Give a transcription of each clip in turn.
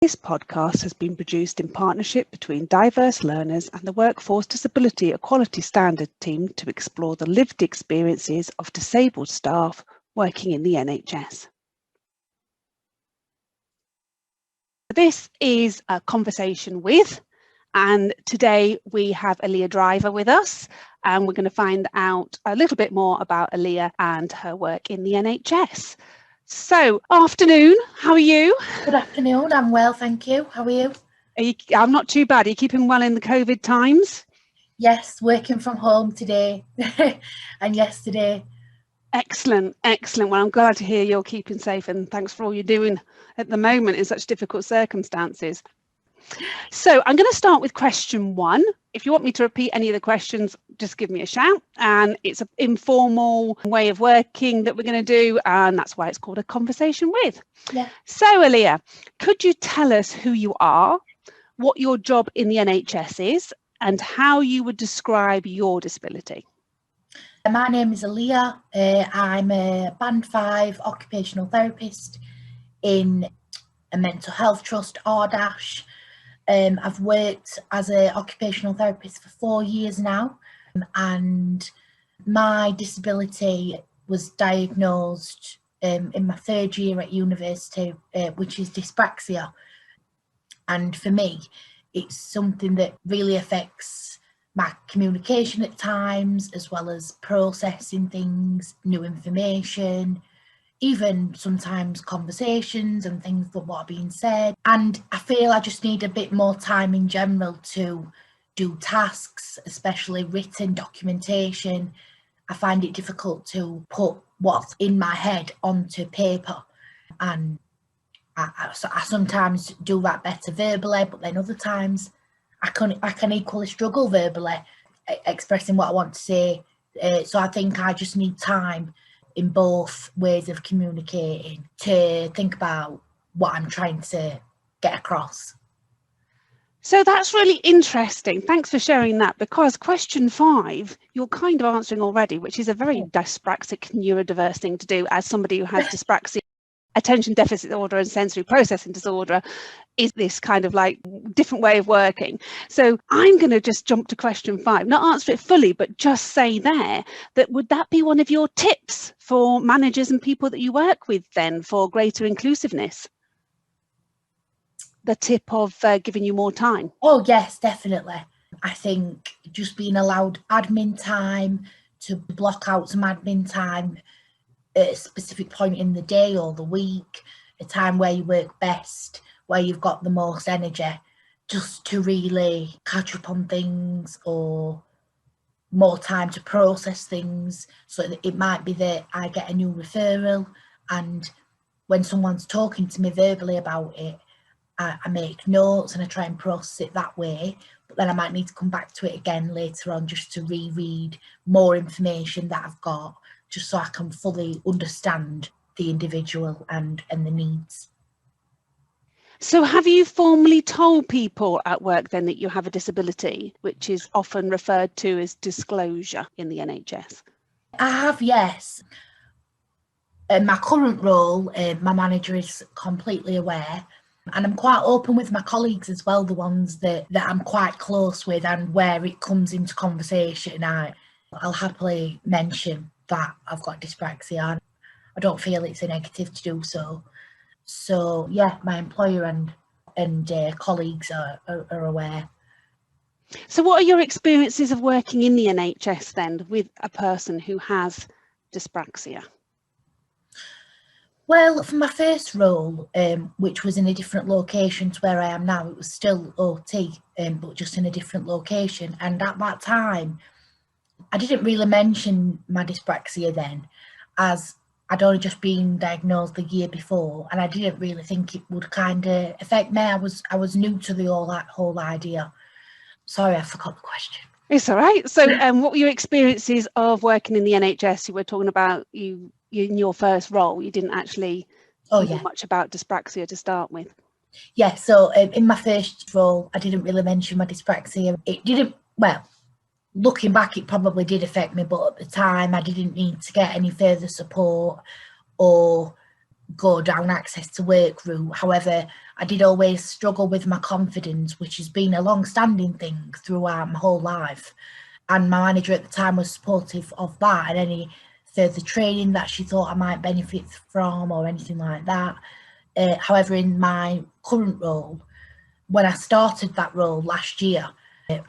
This podcast has been produced in partnership between Diverse Learners and the Workforce Disability Equality Standard team to explore the lived experiences of disabled staff working in the NHS. This is a conversation with, and today we have Aliyah Driver with us, and we're going to find out a little bit more about Aliyah and her work in the NHS. So, afternoon, how are you? Good afternoon, I'm well, thank you. How are you? I'm not too bad. Are you keeping well in the COVID times? Yes, working from home today and yesterday. Excellent, excellent. Well, I'm glad to hear you're keeping safe, and thanks for all you're doing at the moment in such difficult circumstances. So I'm going to start with question one. If you want me to repeat any of the questions, just give me a shout. And it's an informal way of working that we're going to do, and that's why it's called a conversation with. Yeah. So Aliyah, could you tell us who you are, what your job in the NHS is, and how you would describe your disability? My name is Aliyah. I'm a Band 5 Occupational Therapist in a mental health trust, RDaSH. I've worked as an occupational therapist for 4 years now, and my disability was diagnosed in my 3rd year at university, which is dyspraxia. And for me, it's something that really affects my communication at times, as well as processing things, new information, even sometimes conversations and things that what are being said. And I feel I just need a bit more time in general to do tasks, especially written documentation. I find it difficult to put what's in my head onto paper, and I sometimes do that better verbally, but then other times I can equally struggle verbally expressing what I want to say. So I think I just need time in both ways of communicating to think about what I'm trying to get across. So that's really interesting. Thanks for sharing that, because question 5, you're kind of answering already, which is a very dyspraxic, neurodiverse thing to do as somebody who has dyspraxia. Attention deficit disorder and sensory processing disorder is this kind of like different way of working. So I'm going to just jump to question 5, not answer it fully, but just say there that would that be one of your tips for managers and people that you work with then for greater inclusiveness? The tip of giving you more time? Oh yes, definitely. I think just being allowed admin time, to block out some admin time at a specific point in the day or the week, a time where you work best, where you've got the most energy, just to really catch up on things, or more time to process things. So it might be that I get a new referral, and when someone's talking to me verbally about it, I make notes and I try and process it that way, but then I might need to come back to it again later on just to reread more information that I've got, just so I can fully understand the individual and the needs. So have you formally told people at work then that you have a disability, which is often referred to as disclosure in the NHS? I have, yes. In my current role, my manager is completely aware, and I'm quite open with my colleagues as well, the ones that I'm quite close with, and where it comes into conversation, I'll happily mention that I've got dyspraxia. I don't feel it's a negative to do so. So yeah, my employer and colleagues are aware. So what are your experiences of working in the NHS then with a person who has dyspraxia? Well, for my first role, which was in a different location to where I am now, it was still OT, but just in a different location. And at that time, I didn't really mention my dyspraxia then, as I'd only just been diagnosed the year before, and I didn't really think it would kind of affect me. I was new to the whole idea. Sorry, I forgot the question. It's all right. So what were your experiences of working in the NHS? You were talking about you in your first role, you didn't actually know much about dyspraxia to start with. Yeah, so in my first role, I didn't really mention my dyspraxia. It didn't, well, looking back, it probably did affect me, but at the time I didn't need to get any further support or go down access to work route. However, I did always struggle with my confidence, which has been a long-standing thing throughout my whole life. And my manager at the time was supportive of that and any further training that she thought I might benefit from or anything like that. However, in my current role, when I started that role last year,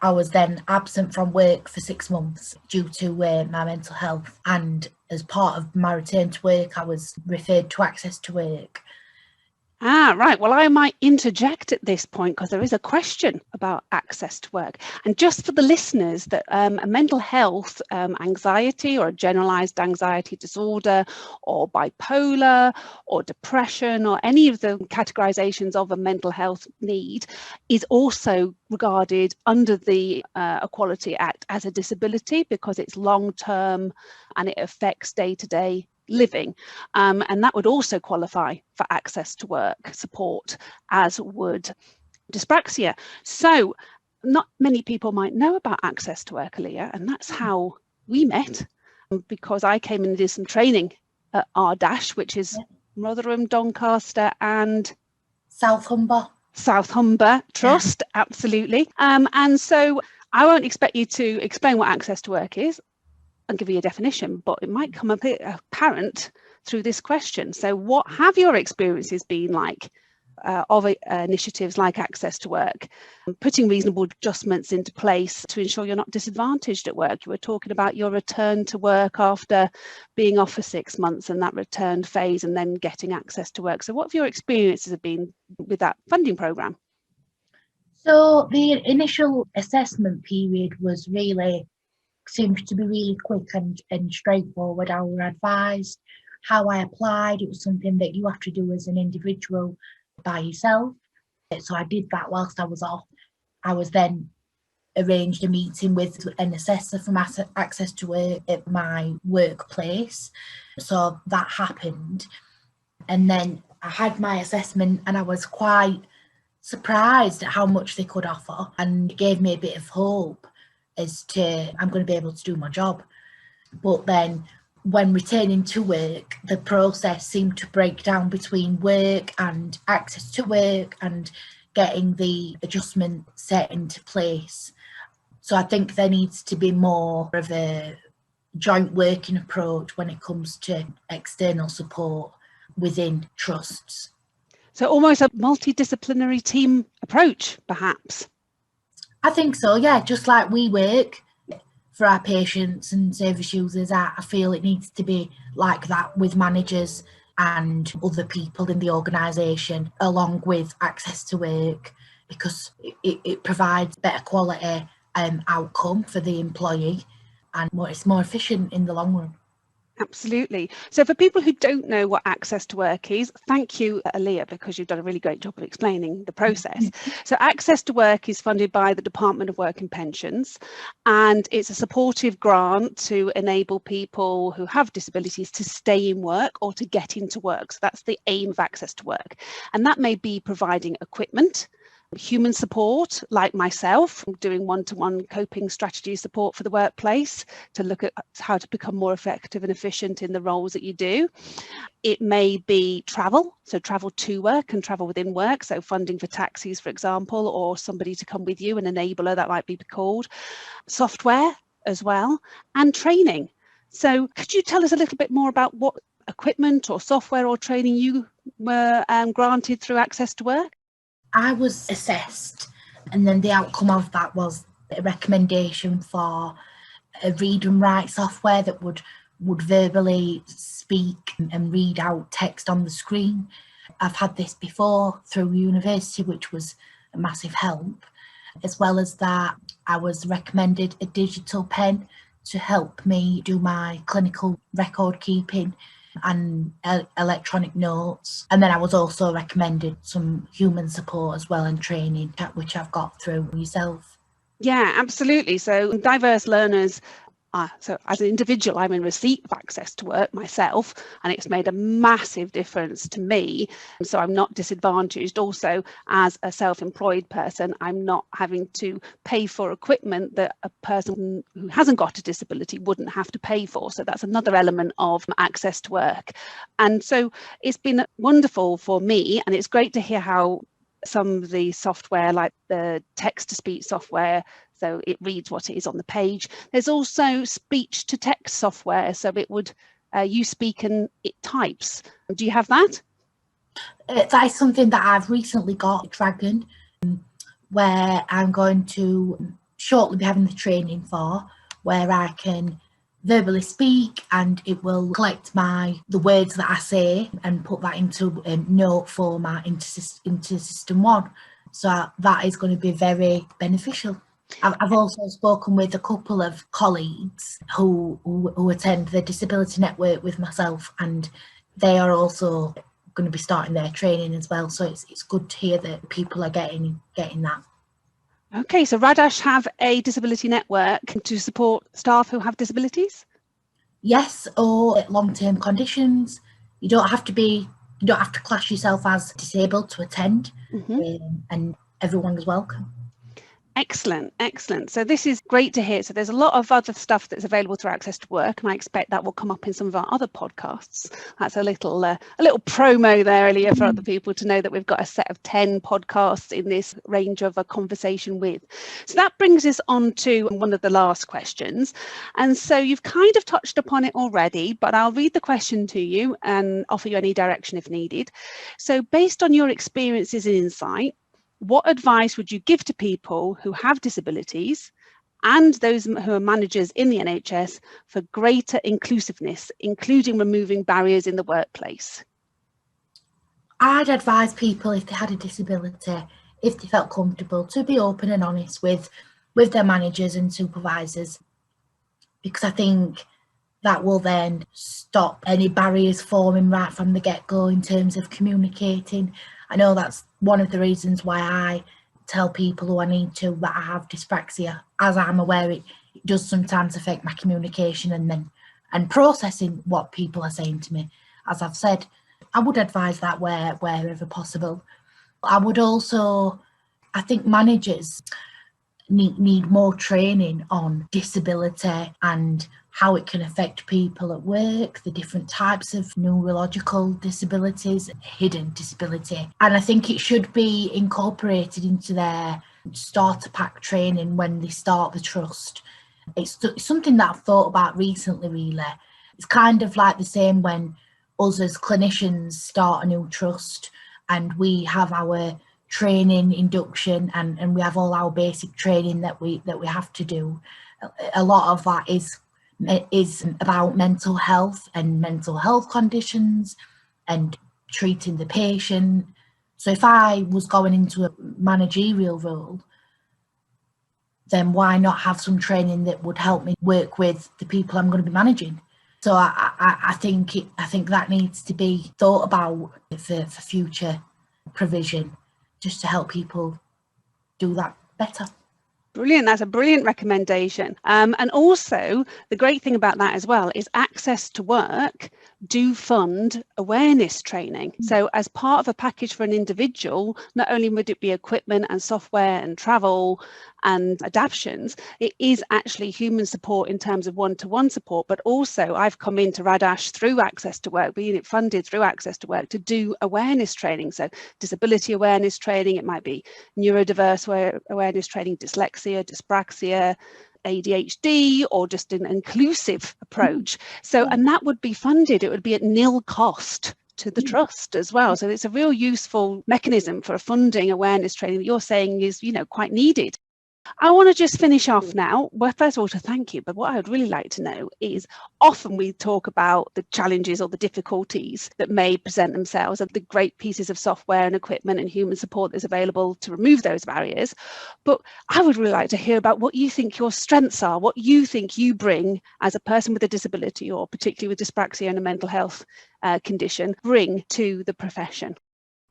I was then absent from work for 6 months due to my mental health. And as part of my return to work, I was referred to Access to Work. Right. Well, I might interject at this point because there is a question about access to work. And just for the listeners, that a mental health anxiety or a generalized anxiety disorder or bipolar or depression or any of the categorizations of a mental health need is also regarded under the Equality Act as a disability because it's long-term and it affects day-to-day living, and that would also qualify for access to work support, as would dyspraxia. So not many people might know about access to work, Aliyah, and that's how we met, because I came and did some training at RDaSH, which is Rotherham, Doncaster and South Humber Trust, yeah. Absolutely. And so I won't expect you to explain what access to work is and give you a definition, but it might come apparent through this question. So what have your experiences been like of initiatives like Access to Work, putting reasonable adjustments into place to ensure you're not disadvantaged at work? You were talking about your return to work after being off for 6 months and that return phase and then getting access to work. So what have your experiences have been with that funding programme? So the initial assessment period seemed to be really quick and straightforward. I was advised how I applied. It was something that you have to do as an individual by yourself. So I did that whilst I was off. I was then arranged a meeting with an assessor from Access to Work at my workplace. So that happened. And then I had my assessment and I was quite surprised at how much they could offer, and it gave me a bit of hope as to I'm going to be able to do my job. But then when returning to work, the process seemed to break down between work and access to work and getting the adjustment set into place. So I think there needs to be more of a joint working approach when it comes to external support within trusts. So almost a multidisciplinary team approach, perhaps. I think so, yeah. Just like we work for our patients and service users, I feel it needs to be like that with managers and other people in the organisation, along with Access to Work, because it provides better quality outcome for the employee and it's more efficient in the long run. Absolutely. So for people who don't know what Access to Work is, thank you, Aliyah, because you've done a really great job of explaining the process. So Access to Work is funded by the Department of Work and Pensions, and it's a supportive grant to enable people who have disabilities to stay in work or to get into work. So that's the aim of Access to Work. And that may be providing equipment, human support, like myself, doing one-to-one coping strategy support for the workplace to look at how to become more effective and efficient in the roles that you do. It may be travel, so travel to work and travel within work, so funding for taxis, for example, or somebody to come with you, an enabler that might be called, software as well, and training. So could you tell us a little bit more about what equipment or software or training you were granted through Access to Work? I was assessed, and then the outcome of that was a recommendation for a read and write software that would verbally speak and read out text on the screen. I've had this before through university, which was a massive help. As well as that, I was recommended a digital pen to help me do my clinical record keeping and electronic notes. And then I was also recommended some human support as well and training, which I've got through yourself. Yeah, absolutely. So diverse learners So as an individual, I'm in receipt of access to work myself, and it's made a massive difference to me. So I'm not disadvantaged. Also, as a self-employed person, I'm not having to pay for equipment that a person who hasn't got a disability wouldn't have to pay for. So that's another element of access to work. And so it's been wonderful for me, and it's great to hear how some of the software, like the text-to-speech software, so it reads what it is on the page. There's also speech-to-text software, so it would you speak and it types. Do you have that? That is something that I've recently got, Dragon, where I'm going to shortly be having the training for, where I can verbally speak and it will collect the words that I say and put that into note format into System 1. So that is going to be very beneficial. I've also spoken with a couple of colleagues who attend the Disability Network with myself, and they are also going to be starting their training as well. So it's good to hear that people are getting that. Okay, so RDaSH have a disability network to support staff who have disabilities? Yes, or long-term conditions. You don't have to class yourself as disabled to attend, and everyone is welcome. Excellent, excellent. So this is great to hear. So there's a lot of other stuff that's available through Access to Work, and I expect that will come up in some of our other podcasts. That's a little promo there, Aliyah, for other people to know that we've got a set of 10 podcasts in this range of a conversation with. So that brings us on to one of the last questions. And so you've kind of touched upon it already, but I'll read the question to you and offer you any direction if needed. So based on your experiences and insight, what advice would you give to people who have disabilities and those who are managers in the NHS for greater inclusiveness, including removing barriers in the workplace? I'd advise people, if they had a disability, if they felt comfortable, to be open and honest with their managers and supervisors, because I think that will then stop any barriers forming right from the get-go in terms of communicating. I know that's one of the reasons why I tell people who I need to that I have dyspraxia, as I'm aware it does sometimes affect my communication and processing what people are saying to me. As I've said, I would advise that wherever possible. I would also, I think managers need more training on disability and how it can affect people at work, the different types of neurological disabilities, hidden disability. And I think it should be incorporated into their starter pack training when they start the trust. It's something that I've thought about recently, really. It's kind of like the same when us as clinicians start a new trust and we have our training induction and we have all our basic training that we have to do. A lot of that is about mental health and mental health conditions and treating the patient. So if I was going into a managerial role, then why not have some training that would help me work with the people I'm going to be managing? So I think that needs to be thought about for future provision, just to help people do that better. Brilliant. That's a brilliant recommendation. And also the great thing about that as well is Access to Work do fund awareness training. So as part of a package for an individual, not only would it be equipment and software and travel and adaptions, it is actually human support in terms of one-to-one support, but also I've come into RDaSH through Access to Work, being it funded through Access to Work, to do awareness training. So disability awareness training, it might be neurodiverse awareness training, dyslexia, dyspraxia, ADHD, or just an inclusive approach. So, and that would be funded, it would be at nil cost to the trust as well. So it's a real useful mechanism for a funding awareness training that you're saying is, quite needed. I want to just finish off now. Well, first of all, to thank you, but what I would really like to know is, often we talk about the challenges or the difficulties that may present themselves and the great pieces of software and equipment and human support that's available to remove those barriers. But I would really like to hear about what you think your strengths are, what you think you bring as a person with a disability, or particularly with dyspraxia and a mental health condition, bring to the profession.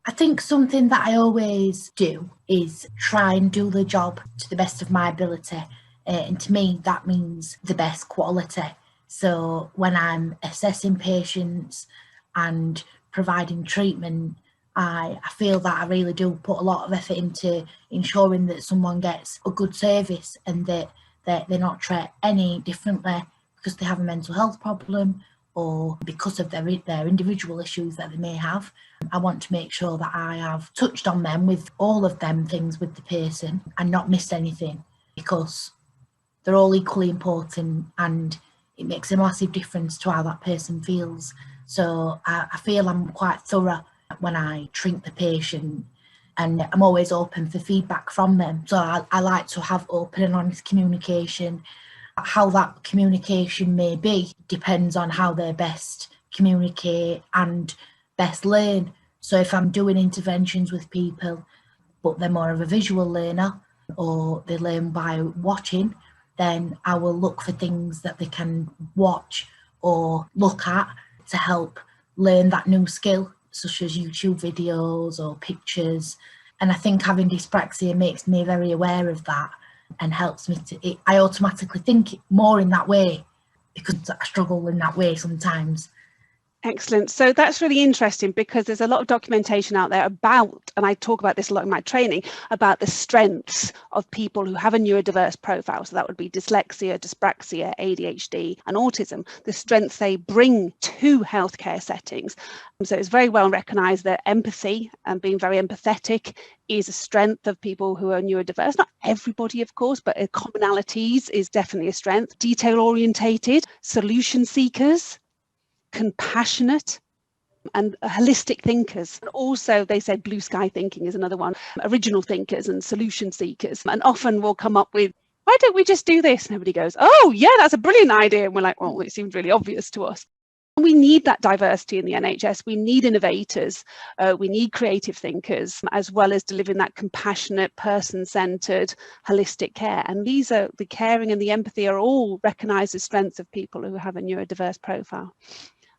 I think something that I always do is try and do the job to the best of my ability And to me, that means the best quality. So when I'm assessing patients and providing treatment, I feel that I really do put a lot of effort into ensuring that someone gets a good service and that they're not treated any differently because they have a mental health problem or because of their individual issues that they may have. I want to make sure that I have touched on them with all of them things with the person and not missed anything, because they're all equally important and it makes a massive difference to how that person feels. So I feel I'm quite thorough when I treat the patient, and I'm always open for feedback from them. So I like to have open and honest communication. How that communication may be depends on how they best communicate and best learn. So if I'm doing interventions with people, but they're more of a visual learner or they learn by watching, then I will look for things that they can watch or look at to help learn that new skill, such as YouTube videos or pictures. And I think having dyspraxia makes me very aware of that and helps me to, I automatically think more in that way because I struggle in that way sometimes. Excellent. So that's really interesting because there's a lot of documentation out there about, and I talk about this a lot in my training, about the strengths of people who have a neurodiverse profile. So that would be dyslexia, dyspraxia, ADHD and autism, the strengths they bring to healthcare settings. So it's very well recognised that empathy and being very empathetic is a strength of people who are neurodiverse. Not everybody, of course, but commonalities is definitely a strength. Detail orientated, solution seekers, compassionate and holistic thinkers. And also they said blue sky thinking is another one, original thinkers and solution seekers, and often we'll come up with, why don't we just do this? And everybody goes, oh yeah, that's a brilliant idea, and we're like, well, it seems really obvious to us. We need that diversity in the NHS. We need innovators, we need creative thinkers, as well as delivering that compassionate, person-centred, holistic care. And these are, the caring and the empathy are all recognised as strengths of people who have a neurodiverse profile.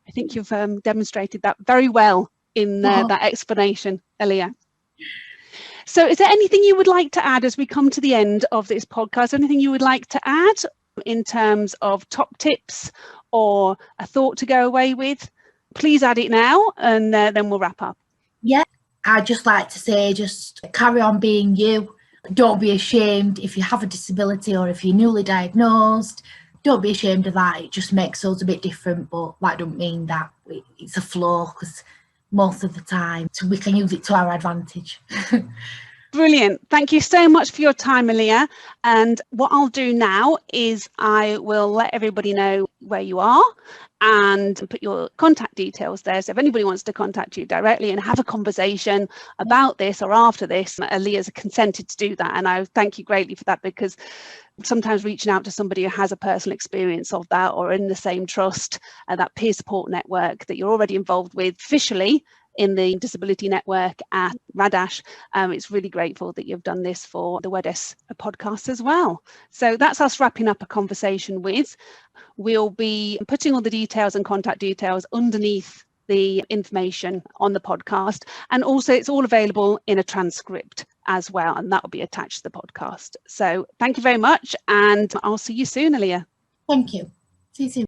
I think you've demonstrated that very well in that explanation, Aliyah. So is there anything you would like to add as we come to the end of this podcast? Anything you would like to add in terms of top tips or a thought to go away with? Please add it now, and then we'll wrap up. Yeah, I'd just like to say, just carry on being you. Don't be ashamed if you have a disability or if you're newly diagnosed. Don't be ashamed of that. It just makes us a bit different, but that don't mean that it's a flaw, because most of the time we can use it to our advantage. Brilliant. Thank you so much for your time, Aliyah. And what I'll do now is I will let everybody know where you are and put your contact details there. So if anybody wants to contact you directly and have a conversation about this or after this, Aliyah's consented to do that. And I thank you greatly for that, because sometimes reaching out to somebody who has a personal experience of that or in the same trust, that peer support network that you're already involved with officially in the disability network at RDaSH, it's really grateful that you've done this for the WEDES podcast as well. So that's us wrapping up a conversation with. We'll be putting all the details and contact details underneath the information on the podcast, and also it's all available in a transcript as well, and that will be attached to the podcast. So thank you very much, and I'll see you soon, Aliyah. Thank you. See you soon.